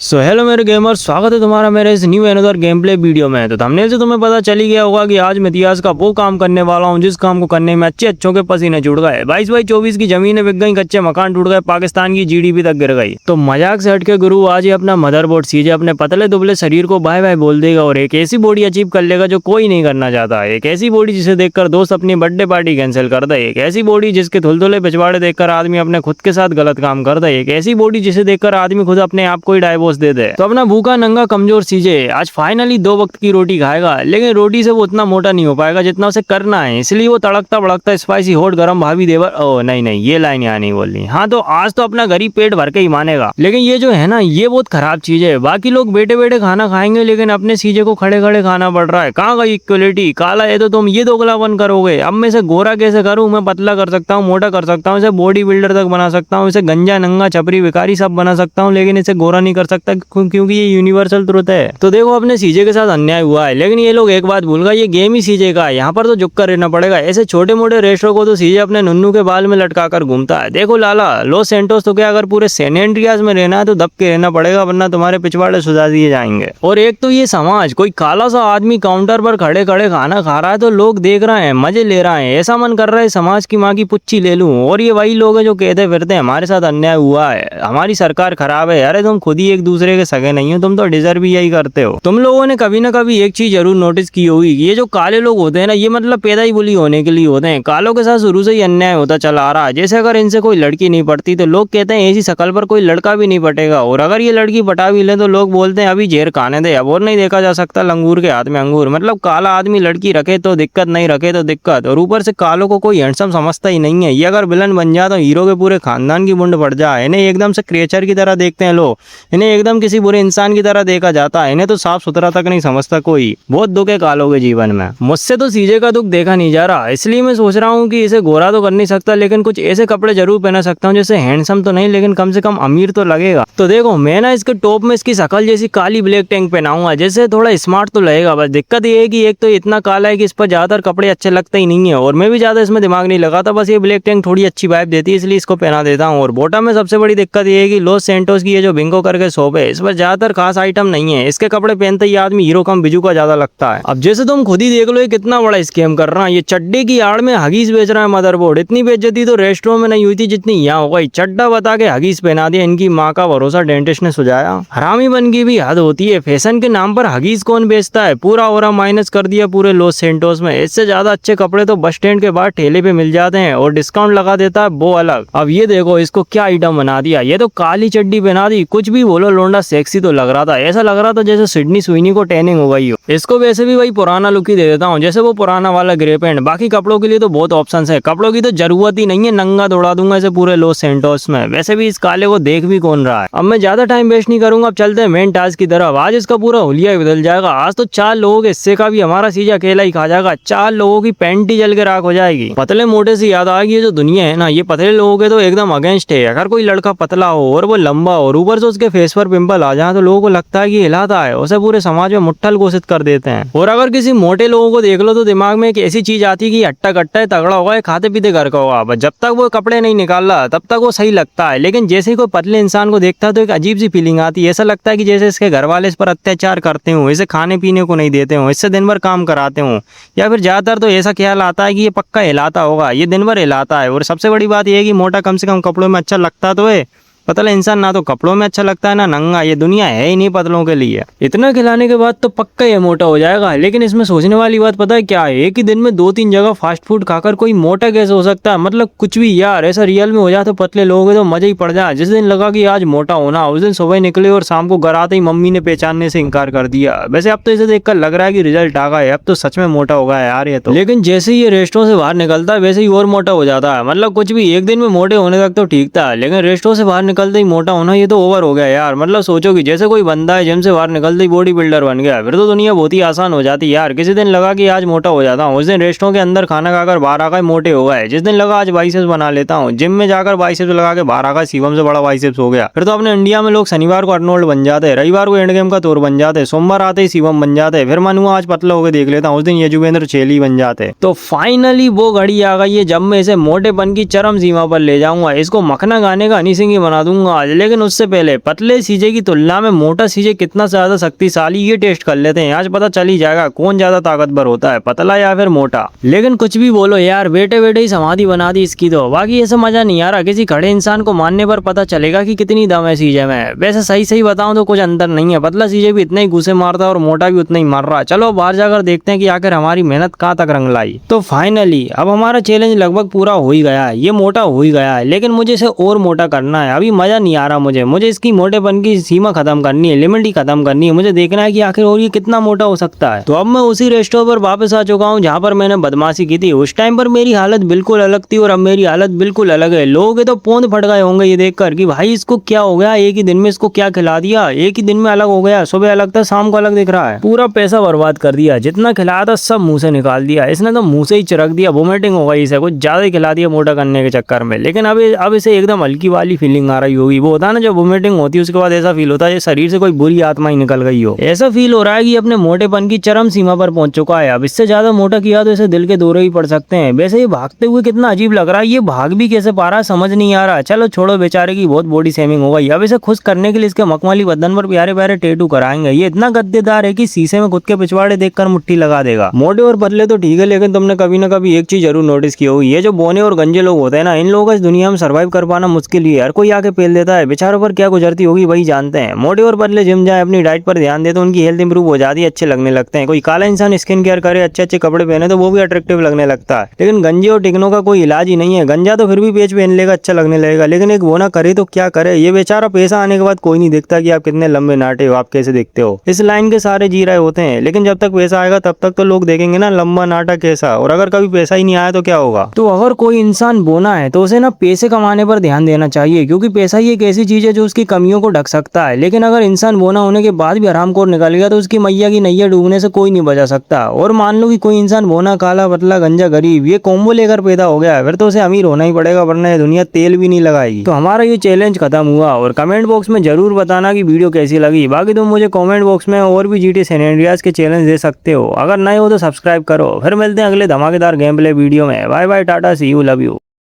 So hello मेरे gamer, स्वागत है तुम्हारा मेरे इस new another game play video में। तो थंबनेल से तुम्हें पता चल ही गया होगा कि आज मैं इतिहास का वो काम करने वाला हूं जिस काम को करने में अच्छों के पसीने जुड़ गए। 22/24 की जमीनें बिक गई, कच्चे मकान टूट गए, पाकिस्तान की जीडीपी तक गिर गई। तो मजाक से हटके गुरु आज ही अपना मदरबोर्ड सीजे अपने पतले दुबले शरीर को बाय बाय बोल देगा और एक ऐसी बॉडी अचीव कर लेगा जो कोई नहीं करना चाहता। एक ऐसी बॉडी जिसे देखकर दोस्त अपनी बर्थडे पार्टी कैंसिल कर दे। एक ऐसी बॉडी जिसके थुलथुले पिछवाड़े देखकर आदमी अपने खुद के साथ गलत काम कर दे। एक ऐसी बॉडी जिसे देखकर आदमी खुद अपने आप को ही डाइवोर्स दे दे। तो अपना भूखा नंगा कमजोर सीजे आज फाइनली 2 वक्त की रोटी खाएगा, लेकिन रोटी से वो उतना मोटा नहीं हो पाएगा जितना उसे करना है। इसलिए वो तड़कता भड़कता स्पाइसी हॉट गरम भाभी देवर, ओ नहीं ये लाइन यहाँ नहीं बोलनी। हाँ तो आज तो अपना गरीब पेट भर के ही मानेगा, लेकिन ये जो है ना ये बहुत खराब चीज है। बाकी लोग बैठे बैठे खाना खाएंगे लेकिन अपने सीजे को खड़े खड़े खाना पड़ रहा है। कहाँ गई इक्वलिटी? काला है तो तुम ये दोगलापन करोगे। अब मैं इसे गोरा कैसे करूँ? मैं पतला कर सकता हूँ, मोटा कर सकता हूँ, इसे बॉडी बिल्डर तक बना सकता हूँ, इसे गंजा नंगा छपरी भिखारी सब बना सकता हूँ, लेकिन इसे गोरा नहीं कर सकता क्योंकि ये यूनिवर्सल ट्रुथ है। तो देखो अपने सीजे के साथ अन्याय हुआ है, लेकिन ये लोग एक बात भूल गए, ये गेम ही सीजे का है, यहाँ पर तो झुक कर रहना पड़ेगा। ऐसे छोटे मोटे रेस्टों को तो सीजे अपने नुन्नू के बाल में लटका कर घूमता है। देखो लाला, लॉस सैंटोस तो क्या, अगर पूरे सैन एंड्रियास में रहना है तो दब के रहना पड़ेगा, वरना तुम्हारे पिछवाड़े सुझा दिए जाएंगे। और एक तो ये समाज, कोई काला सा आदमी काउंटर पर खड़े खड़े खाना खा रहा है तो लोग देख रहे हैं, मजे ले रहे हैं, ऐसा मन कर रहा है समाज की माँ की पुच्ची ले लूं। और ये वही लोग हैं जो कहते फिरते हैं हमारे साथ अन्याय हुआ है, हमारी सरकार खराब है। अरे तुम खुद ही एक दूसरे के सगे नहीं हो, तुम तो डिजर्व भी यही करते हो। तुम लोगों ने कभी ना कभी एक चीज जरूर नोटिस की होगी, ये जो काले लोग होते हैं ना, ये मतलब पैदा ही बुली होने के लिए होते हैं। कालों के साथ शुरू से ही अन्याय होता चला आ रहा है। जैसे अगर इनसे कोई लड़की नहीं पटती तो लोग कहते हैं ऐसी शकल पर कोई लड़का भी नहीं पटेगा, और अगर ये लड़की पटा भी ले तो लोग बोलते हैं अभी जेर खाने दे, अब और नहीं देखा जा सकता लंगूर के हाथ में अंगूर। मतलब काला आदमी लड़की रखे तो दिक्कत, नहीं रखे तो दिक्कत। और ऊपर से कालों को कोई हैंडसम समझता ही नहीं है। ये अगर विलन बन जाए तो हीरो के पूरे खानदान की मुंड पड़ जाए। इन्हें एकदम से क्रिएचर की तरह देखते हैं लोग, इन्हें एकदम किसी बुरे इंसान की तरह देखा जाता है। इन्हें तो साफ सुथरा तक नहीं समझता कोई। बहुत दुख है कालों के जीवन में। मुझसे तो सीजे का दुख देखा नहीं जा रहा, इसलिए मैं सोच रहा हूँ कि इसे गोरा तो कर नहीं सकता, लेकिन कुछ ऐसे कपड़े जरूर पहना सकता हूँ जैसे हैंडसम तो नहीं लेकिन कम से कम अमीर तो लगेगा। तो देखो मैं ना इसके टॉप में इसकी शकल जैसी काली ब्लैक टैंक पहनाऊंगा, जैसे थोड़ा स्मार्ट तो लगेगा। बस दिक्कत ये है कि एक तो इतना काला है कि इस पर ज्यादातर कपड़े अच्छे लगते ही नहीं है, और मैं भी ज्यादा इसमें दिमाग नहीं लगाता। बस ये ब्लैक टैंक थोड़ी अच्छी वाइब देती है इसलिए इसको पहना देता हूँ। और बॉटम में सबसे बड़ी दिक्कत ये है कि लॉस सैंटोस की ये जो बिंगो करके शॉप है, इस पर ज्यादातर खास आइटम नहीं है। इसके कपड़े पहनते ही आदमी हीरो कम बिजू का ज्यादा लगता है। अब जैसे तुम खुद ही देख लो ये कितना बड़ा स्कैम कर रहा है। ये चड्डे की आड़ में हगीज बेच रहा है मदरबोर्ड। इतनी बेइज्जती तो रेस्टोरों में नहीं हुई थी जितनी यहाँ हो गई। चड्डा बता के हगीज पहना दिया, इनकी माँ का भरोसा डेंटिस्ट ने सुझाया। हरामी बन की भी हद होती है, फैशन के नाम पर हगीज कौन बेचता है। पूरा ओरा माइनस कर दिया पूरे लॉस सैंटोस में। इससे ज्यादा अच्छे कपड़े तो बस स्टैंड के बाहर ठेले पे मिल जाते हैं, और डिस्काउंट लगा देता है वो अलग। अब ये देखो इसको क्या आइटम बना दिया, ये तो काली चड्डी पहना दी। कुछ भी बोलो लोंडा सेक्सी तो लग रहा था, ऐसा लग रहा था जैसे सिडनी स्विनी को टैनिंग हो गई हो। इसको वैसे भी वही पुराना लुक ही दे देता हूँ, जैसे वो पुराना वाला ग्रे पैंट। बाकी कपड़ों के लिए तो बहुत ऑप्शंस है, कपड़ों की तो जरूरत ही नहीं है, नंगा दौड़ा दूंगा इसे पूरे लॉस सैंटोस में। वैसे भी इस काले को देख भी कौन रहा है। अब मैं ज्यादा टाइम वेस्ट नहीं करूंगा, अब चलते हैं मेन टास्क की तरफ। आज इसका पूरा हुलिया ही बदल जाएगा। आज तो 4 लोगों के हिस्से का भी हमारा सीजा अकेला ही खा जाएगा। 4 लोगों की पैंट ही जल के राख हो जाएगी। पतले मोटे से याद आ गई, ये जो दुनिया है ना, ये पतले लोगों के तो एकदम अगेंस्ट है। अगर कोई लड़का पतला हो और वो लंबा हो और ऊपर से उसके फेस पर पिंपल आ जाए तो लोगों को लगता है कि हिलाता है, उसे पूरे समाज में मुट्ठल घोषित कर देते हैं। और अगर किसी मोटे लोगों को देख लो तो दिमाग में एक ऐसी चीज आती है कि हट्टा कट्टा है, तगड़ा होगा, खाते पीते घर का होगा। जब तक वो कपड़े नहीं निकाल रहा तब तक वो सही लगता है, लेकिन जैसे ही कोई पतले इंसान को देखता है तो एक अजीब सी फीलिंग आती है। ऐसा लगता है कि जैसे इसके घर वाले इस पर अत्याचार करते हो, इसे खाने पीने को नहीं देते हो, इससे दिन भर काम कराते हो। या फिर ज्यादातर तो ऐसा ख्याल आता है कि ये पक्का हिलाता होगा, ये दिन भर हिलाता है। और सबसे बड़ी बात यह है कि मोटा कम से कम कपड़ों में अच्छा लगता तो है, पतला इंसान ना तो कपड़ों में अच्छा लगता है ना नंगा। ये दुनिया है ही नहीं पतलों के लिए। इतना खिलाने के बाद तो पक्का ये मोटा हो जाएगा। लेकिन इसमें सोचने वाली बात पता है क्या है? एक ही दिन में 2-3 जगह फास्ट फूड खाकर कोई मोटा कैसे हो सकता है? मतलब कुछ भी यार, ऐसा रियल में हो जाए तो पतले लोगों के तो मजे ही पड़ जाए। जिस दिन लगा कि आज मोटा होना, उस दिन सुबह निकले और शाम को घर आते ही मम्मी ने पहचानने से इनकार कर दिया। वैसे अब तो इसे देखकर लग रहा है कि रिजल्ट आ गया है, अब तो सच में मोटा हो गया यार ये तो। लेकिन जैसे ही ये रेस्टों से बाहर निकलता है वैसे ही और मोटा हो जाता है। मतलब कुछ भी, एक दिन में मोटे होने तक तो ठीक था, लेकिन रेस्टों से बाहर निकलते ही मोटा होना ये तो ओवर हो गया यार। मतलब सोचो कि जैसे कोई बंदा है जिम से बाहर निकलते ही बॉडी बिल्डर बन गया, फिर तो दुनिया बहुत ही आसान हो जाती यार। किसी दिन लगा कि आज मोटा हो जाता हूँ, उस दिन रेस्टों के अंदर खाना खाकर बाहर आकर मोटे हो गए। जिस दिन लगा आज बाइसेप्स बना लेता हूँ, जिम में जाकर बाइसेप्स लगा के बाहर आकर शिवम से बड़ा बाइसेप्स हो गया। फिर तो अपने इंडिया में लोग शनिवार को अर्नोल्ड बन जाते, रविवार को एंड गेम का तोर बन जाते, सोमवार आते ही शिवम बन जाते। फिर मन हुआ आज पतला होकर देख लेता हूँ, उस दिन यजुवेंद्र चेली बन जाते। तो फाइनली वो घड़ी आ गई है जब मैं इसे मोटेपन की चरम सीमा पर ले जाऊंगा। इसको मखना गाने का हनी सिंह ही बना दूंगा आज, लेकिन उससे पहले पतले सीजे की तुलना में मोटा सीजे कितना ज्यादा शक्तिशाली ये टेस्ट कर लेते हैं। आज पता चल ही जाएगा कौन ज्यादा ताकतवर होता है, पतला या फिर मोटा। लेकिन कुछ भी बोलो यार, बेटे बेटे ही समाधि बना दी इसकी तो। बाकी ऐसा मजा नहीं आ रहा, किसी खड़े इंसान को मारने पर पता चलेगा कि कितनी दम है सीजे में। वैसे सही सही बताऊं तो कुछ अंतर नहीं है, पतला सीजे भी इतने ही घुसे मारता है और मोटा भी उतना ही मार रहा है। चलो बाहर जाकर देखते हैं कि आखिर हमारी मेहनत कहाँ तक रंग लाई। तो फाइनली अब हमारा चैलेंज लगभग पूरा हो ही गया है, ये मोटा हो ही गया है, लेकिन मुझे इसे और मोटा करना है। अभी मजा नहीं आ रहा मुझे इसकी मोटेपन की सीमा खत्म करनी है, लिमिट ही खत्म करनी है। मुझे देखना है कि आखिर और ये कितना मोटा हो सकता है। तो अब मैं उसी रेस्टोरेंट पर वापस आ चुका हूँ जहाँ पर मैंने बदमाशी की थी। उस टाइम पर मेरी हालत बिल्कुल अलग थी और अब मेरी हालत बिल्कुल अलग है। लोगों के तो पोंद फट गए होंगे ये देखकर कि भाई इसको क्या हो गया, एक ही दिन में इसको क्या खिला दिया, एक ही दिन में अलग हो गया। सुबह अलग था, शाम को अलग दिख रहा है। पूरा पैसा बर्बाद कर दिया, जितना खिलाया था सब मुंह से निकाल दिया। इसने तो मुंह से ही चिरक दिया, वोमिटिंग हो गई इसे, कुछ ज्यादा ही खिला दिया मोटा करने के चक्कर में। लेकिन अब इसे एकदम हल्की वाली फीलिंग आ रही होगी। वो होता है ना जब वोमिटिंग होती है उसके बाद ऐसा फील होता है शरीर से कोई बुरी आत्मा ही निकल गई हो। ऐसा फील हो रहा है कि अपने मोटेपन की चरम सीमा पर पहुंच चुका है। अब इससे ज्यादा मोटा किया तो इसे दिल के दौरे ही पड़ सकते हैं। वैसे ये भागते हुए कितना अजीब लग रहा है, ये भाग भी कैसे पा रहा है समझ नहीं आ रहा। चलो छोड़ो, बेचारे की बहुत बॉडी शेमिंग हो गई। अब इसे खुश करने के लिए इसके मखमली बदन पर प्यारे प्यारे टैटू कराएंगे। ये इतना गद्देदार है कि शीशे में खुद के पिछवाड़े देखकर मुट्ठी लगा देगा। मोटे और पतले तो ठीक है, लेकिन तुमने कभी ना कभी एक चीज जरूर नोटिस की होगी, ये जो बोने और गंजे लोग होते हैं ना, इन लोगों का इस दुनिया में सर्वाइव कर पाना मुश्किल ही है। हर कोई आके पेल देता है, बेचारों पर क्या गुजरती होगी वही जानते हैं। मोटे और पतले जिम जाए, अपनी डाइट पर ध्यान दे तो उनकी हेल्थ इंप्रूव हो जाती है, अच्छे लगने लगते हैं। कोई काला इंसान स्किन केयर करे, अच्छे अच्छे कपड़े पहने तो वो भी अट्रैक्टिव लगने लगता है। लेकिन गंजे और टिकनों का कोई इलाज ही नहीं है। गंजा तो फिर भी पेच पहन लेगा, अच्छा लगने लगेगा, लेकिन एक बोना करे तो क्या करे। ये बेचारा पैसा आने के बाद कोई नहीं देखता कि आप कितने लंबे नाटे हो, आप कैसे दिखते हो। इस लाइन के सारे जी रहे होते हैं, लेकिन जब तक पैसा आएगा तब तक तो लोग देखेंगे ना लंबा नाटा कैसा। और अगर कभी पैसा ही नहीं आया तो क्या होगा। तो अगर कोई इंसान बोना है तो उसे ना पैसे कमाने पर ध्यान देना चाहिए, क्योंकि पैसा ही एक ऐसी चीज है जो उसकी कमियों को ढक सकता है। लेकिन अगर इंसान बोना होने के बाद भी हरामखोर निकल गया तो उसकी मैया की नैया डूबने से कोई नहीं बचा सकता। और मान लो कि कोई इंसान बोना, काला, पतला, गंजा, गरीब ये कॉम्बो लेकर पैदा हो गया, फिर तो उसे अमीर होना ही पड़ेगा, वरना ये दुनिया तेल भी नहीं लगाएगी। तो हमारा ये चैलेंज खत्म हुआ और कमेंट बॉक्स में जरूर बताना कि वीडियो कैसी लगी। बाकी तुम मुझे कमेंट बॉक्स में और भी GTA सैन एंड्रियास के चैलेंज दे सकते हो। अगर नए हो तो सब्सक्राइब करो। फिर मिलते हैं अगले धमाकेदार गेम प्ले वीडियो में। Bye bye, tata, see you, love you.